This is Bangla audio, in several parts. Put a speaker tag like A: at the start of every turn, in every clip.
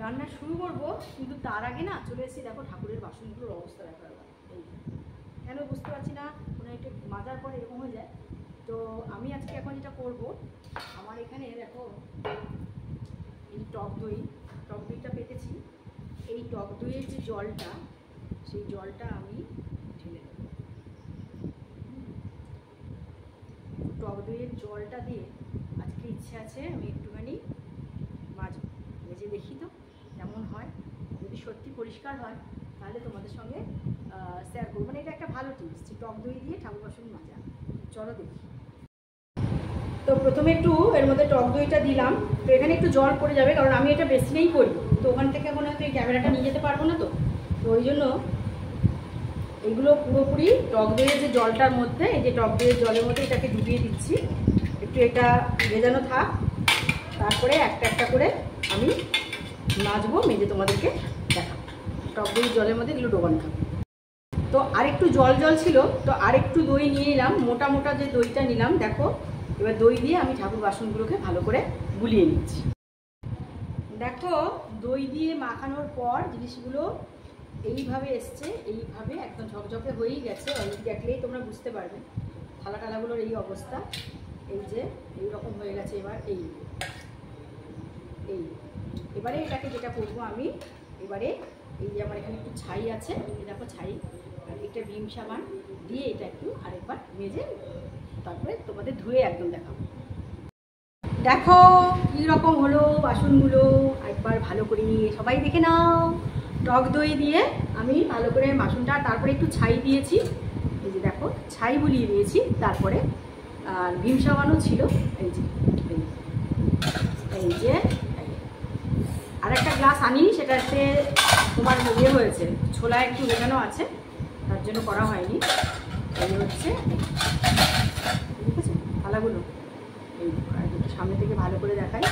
A: রান্না শুরু করবো, কিন্তু তার আগে না চলে এসেছি। দেখো ঠাকুরের বাসনগুলোর অবস্থা দেখা গেল, এই কেন বুঝতে পারছি না, কোনো একটু মাজার পরে এরকম হয়ে যায়। তো আমি আজকে এখন যেটা করব, আমার এখানে দেখো এই টক দইটা পেতেছি। এই টক দইয়ের যে জলটা, সেই জলটা আমি ঢেলে দেব। টক দইয়ের জলটা দিয়ে আজকে ইচ্ছে আছে আমি একটুখানি মাজবো, মেজে দেখি তো কেমন হয়। যদি সত্যি পরিষ্কার হয় তাহলে তোমাদের সঙ্গে শেয়ার করবো। মানে এটা একটা ভালো টিপস, যে টক দই দিয়ে ঠাকুর বাসন মাজা। চলো দেখি। তো প্রথমে একটু এর মধ্যে টক দইটা দিলাম। তো এখানে একটু জল পড়ে যাবে, কারণ আমি এটা বেসিনেই করি। তো ওখান থেকে এখন হয়তো এই ক্যামেরাটা নিয়ে যেতে পারবো না। তো ওই জন্য এইগুলো পুরোপুরি টক দইয়ের যে জলটার মধ্যে, এই যে টক দইয়ের জলের মধ্যে এটাকে ডুবিয়ে দিচ্ছি। একটু এটা ভেজানো থাক, তারপরে একটা একটা করে আমি মাজবো, মেজে তোমাদেরকে দেখাবো। টক দইয়ের জলের মধ্যে এগুলো ডোবানো থাকবে। তো আরেকটু জল ছিল, তো আরেকটু দই নিয়ে নিলাম। মোটা মোটা যে দইটা নিলাম, দেখো এবার দই দিয়ে আমি ঠাকুর বাসনগুলোকে ভালো করে গুলিয়ে নিচ্ছি। দেখো দই দিয়ে মাখানোর পর জিনিসগুলো এইভাবে এসছে, এইভাবে একদম ঝকঝকে হয়েই গেছে। অলরেডি দেখলেই তোমরা বুঝতে পারবে থালা টালাগুলোর এই অবস্থা। এই যে এইরকম হয়ে গেছে। এবারে এটাকে যেটা করবো আমি, এবারে এই যে আমার এখানে একটু ছাই আছে, দেখো ছাই আর একটা ভিম সাবান দিয়ে এটা একটু আরেকবার মেজে তারপরে তোমাদের ধুয়ে একদম দেখাবো। দেখো কীরকম হলো বাসনগুলো, একবার ভালো করে নিয়ে সবাই দেখে নাও। টক দই দিয়ে আমি ভালো করে বাসনটা, তারপরে একটু ছাই দিয়েছি। এই যে দেখো ছাই বুলিয়ে দিয়েছি, তারপরে আর ভিম সাবানও ছিল। এই যে আর একটা গ্লাস আনি, সেটাতে তোমার ইয়ে হয়েছে, ছোলা একটু ভেজানো আছে, তার জন্য করা হয়নি। এই হচ্ছে ঠিক আছে থালাগুলো। এই একটু সামনে থেকে ভালো করে দেখাই।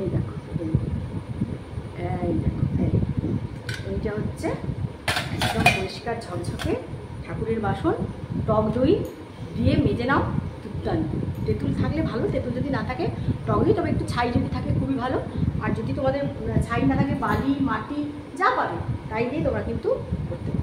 A: এই দেখো এইটা হচ্ছে একদম পরিষ্কার ঝকঝকে ঠাকুরের বাসন। টক দই দিয়ে মেজে নাও, দুর্দান্ত। তেঁতুল থাকলে ভালো, তেঁতুল যদি না থাকে টক দই, তবে একটু ছাই যদি থাকে খুবই ভালো। আর যদি তোমাদের ছাই না থাকে, বালি মাটি যা পাবে তাই দিয়ে তোমরা কিন্তু করতে পারো।